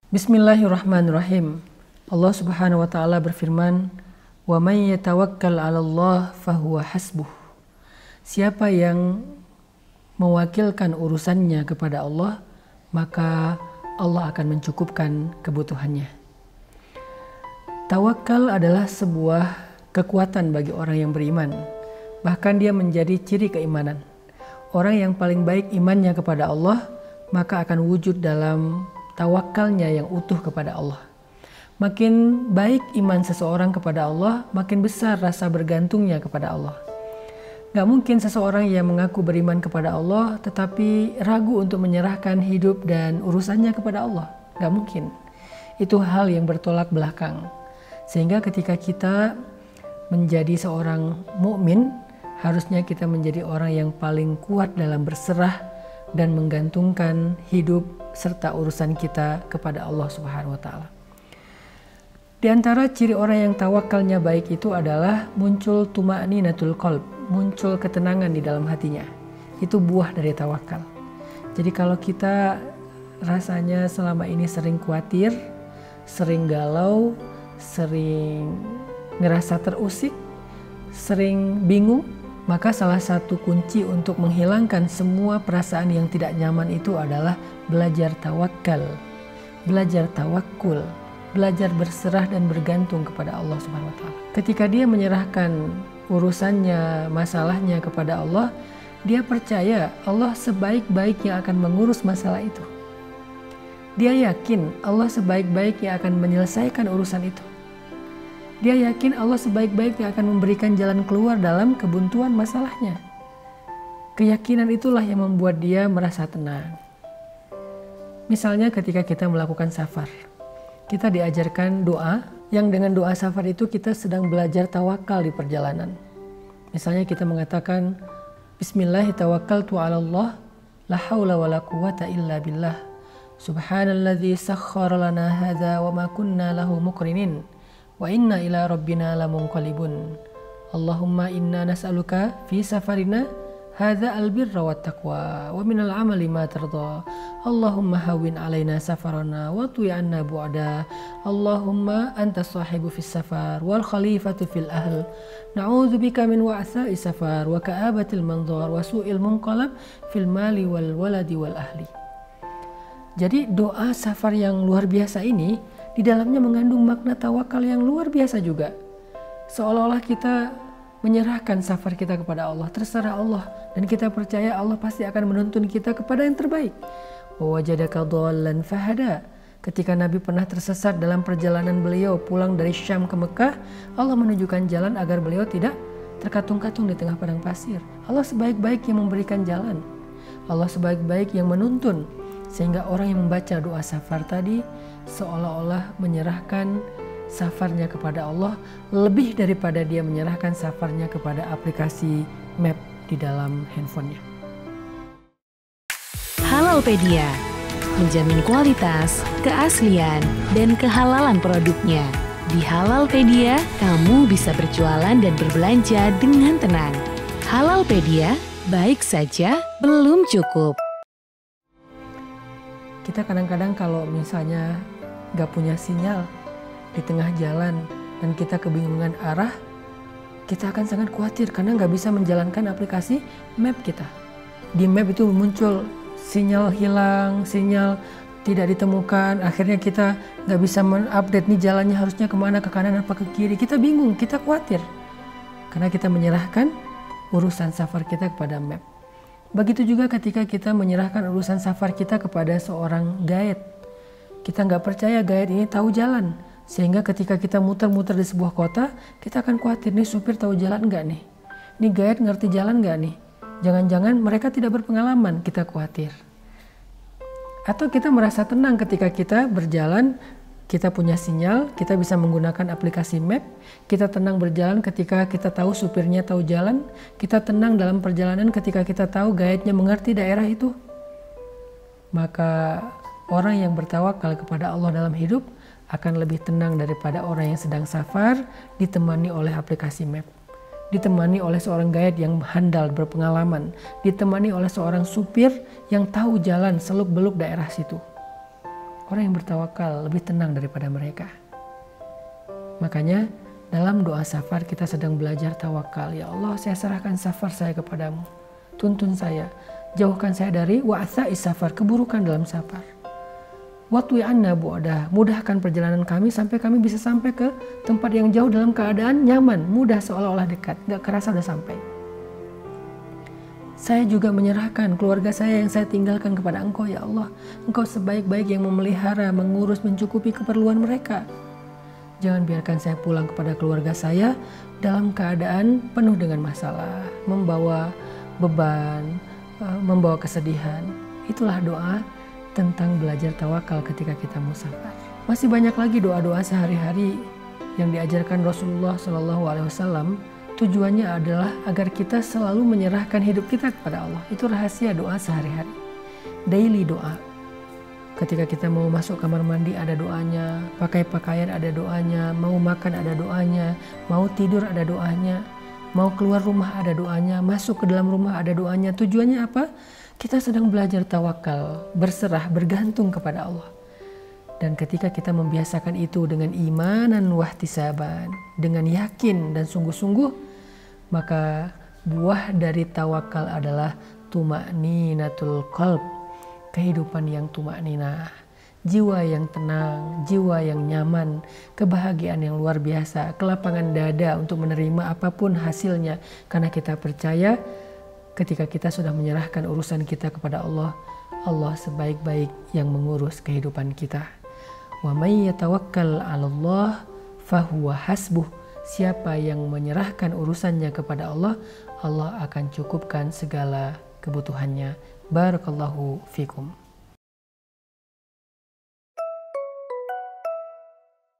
Bismillahirrahmanirrahim. Allah Subhanahu wa taala berfirman, "Wa may yatawakkal 'ala Allah fahuwa hasbuh." Siapa yang mewakilkan urusannya kepada Allah, maka Allah akan mencukupkan kebutuhannya. Tawakal adalah sebuah kekuatan bagi orang yang beriman. Bahkan dia menjadi ciri keimanan. Orang yang paling baik imannya kepada Allah, maka akan wujud dalam tawakalnya yang utuh kepada Allah. Makin baik iman seseorang kepada Allah, makin besar rasa bergantungnya kepada Allah. Gak mungkin seseorang yang mengaku beriman kepada Allah tetapi ragu untuk menyerahkan hidup dan urusannya kepada Allah. Gak mungkin. Itu hal yang bertolak belakang. Sehingga ketika kita menjadi seorang mukmin, harusnya kita menjadi orang yang paling kuat dalam berserah dan menggantungkan hidup serta urusan kita kepada Allah Subhanahu wa taala. Di antara ciri orang yang tawakalnya baik itu adalah muncul tuma'ninatul qalb, muncul ketenangan di dalam hatinya. Itu buah dari tawakal. Jadi kalau kita rasanya selama ini sering khawatir, sering galau, sering ngerasa terusik, sering bingung, maka salah satu kunci untuk menghilangkan semua perasaan yang tidak nyaman itu adalah belajar tawakal, belajar tawakul, belajar berserah dan bergantung kepada Allah Subhanahu wa taala. Ketika dia menyerahkan urusannya, masalahnya kepada Allah, dia percaya Allah sebaik-baiknya akan mengurus masalah itu. Dia yakin Allah sebaik-baiknya akan menyelesaikan urusan itu. Dia yakin Allah sebaik-baiknya akan memberikan jalan keluar dalam kebuntuan masalahnya. Keyakinan itulah yang membuat dia merasa tenang. Misalnya ketika kita melakukan safar, kita diajarkan doa, yang dengan doa safar itu kita sedang belajar tawakal di perjalanan. Misalnya kita mengatakan, Bismillahirrahmanirrahim, 'alallah, la haula wa la quwata illa billah. Subhanalladzi sakhkhara lana hadza wa ma kunna lahu muqrinin. Wa inna ila rabbina lamunqalibun. Allahumma inna nas'aluka fi safarina hadza albirra wat taqwa wa minal amali ma tarda. Allahumma hawwin alaina safarana wa tu'i anna bu'da. Allahumma anta sahibu fis safar wal khalifatu fil ahl. Na'udzubika min wa'tha'i safar wa ka'abatil manzar wa su'il munqalab fil mali wal waladi wal ahli." Jadi doa safar yang luar biasa ini di dalamnya mengandung makna tawakal yang luar biasa juga. Seolah-olah kita menyerahkan safar kita kepada Allah, terserah Allah, dan kita percaya Allah pasti akan menuntun kita kepada yang terbaik. Wa wajadaka dhallan fahada. Ketika Nabi pernah tersesat dalam perjalanan beliau pulang dari Syam ke Mekah, Allah menunjukkan jalan agar beliau tidak terkatung-katung di tengah padang pasir. Allah sebaik-baik yang memberikan jalan. Allah sebaik-baik yang menuntun. Sehingga orang yang membaca doa safar tadi seolah-olah menyerahkan safarnya kepada Allah lebih daripada dia menyerahkan safarnya kepada aplikasi map di dalam handphonenya. Halalpedia, menjamin kualitas, keaslian, dan kehalalan produknya. Di Halalpedia, kamu bisa berjualan dan berbelanja dengan tenang. Halalpedia, baik saja belum cukup. Kita kadang-kadang kalau misalnya gak punya sinyal di tengah jalan dan kita kebingungan arah, kita akan sangat khawatir karena gak bisa menjalankan aplikasi map kita. Di map itu muncul sinyal hilang, sinyal tidak ditemukan, akhirnya kita gak bisa mengupdate nih jalannya harusnya kemana, ke kanan apa ke kiri. Kita bingung, kita khawatir karena kita menyerahkan urusan safar kita kepada map. Begitu juga ketika kita menyerahkan urusan safar kita kepada seorang guide. Kita nggak percaya guide ini tahu jalan. Sehingga ketika kita muter-muter di sebuah kota, kita akan khawatir, nih supir tahu jalan nggak nih? Nih guide ngerti jalan nggak nih? Jangan-jangan mereka tidak berpengalaman, kita khawatir. Atau kita merasa tenang ketika kita berjalan, kita punya sinyal, kita bisa menggunakan aplikasi map, kita tenang berjalan ketika kita tahu supirnya tahu jalan, kita tenang dalam perjalanan ketika kita tahu guide-nya mengerti daerah itu. Maka orang yang bertawakal kepada Allah dalam hidup akan lebih tenang daripada orang yang sedang safar ditemani oleh aplikasi map, ditemani oleh seorang guide yang handal berpengalaman, ditemani oleh seorang supir yang tahu jalan seluk-beluk daerah situ. Orang yang bertawakal lebih tenang daripada mereka. Makanya dalam doa safar kita sedang belajar tawakal. Ya Allah, saya serahkan safar saya kepadamu. Tuntun saya, jauhkan saya dari wa'atha'is safar, keburukan dalam safar. Watwi anna bu'adah, mudahkan perjalanan kami sampai kami bisa sampai ke tempat yang jauh dalam keadaan nyaman, mudah, seolah-olah dekat, gak kerasa udah sampai. Saya juga menyerahkan keluarga saya yang saya tinggalkan kepada Engkau, ya Allah. Engkau sebaik-baik yang memelihara, mengurus, mencukupi keperluan mereka. Jangan biarkan saya pulang kepada keluarga saya dalam keadaan penuh dengan masalah, membawa beban, membawa kesedihan. Itulah doa tentang belajar tawakal ketika kita musafir. Masih banyak lagi doa-doa sehari-hari yang diajarkan Rasulullah SAW. Tujuannya adalah agar kita selalu menyerahkan hidup kita kepada Allah. Itu rahasia doa sehari-hari. Daily doa. Ketika kita mau masuk kamar mandi ada doanya, pakai pakaian ada doanya, mau makan ada doanya, mau tidur ada doanya, mau keluar rumah ada doanya, masuk ke dalam rumah ada doanya. Tujuannya apa? Kita sedang belajar tawakal, berserah, bergantung kepada Allah. Dan ketika kita membiasakan itu dengan imanan wahtisaban, dengan yakin dan sungguh-sungguh, maka buah dari tawakal adalah tuma'ninatul qalb, kehidupan yang tuma'ninah, jiwa yang tenang, jiwa yang nyaman, kebahagiaan yang luar biasa, kelapangan dada untuk menerima apapun hasilnya, karena kita percaya ketika kita sudah menyerahkan urusan kita kepada Allah, Allah sebaik-baik yang mengurus kehidupan kita. Wa may yatawakkal 'alallah fahuwa hasbuh. Siapa yang menyerahkan urusannya kepada Allah, Allah akan cukupkan segala kebutuhannya. Barakallahu fikum.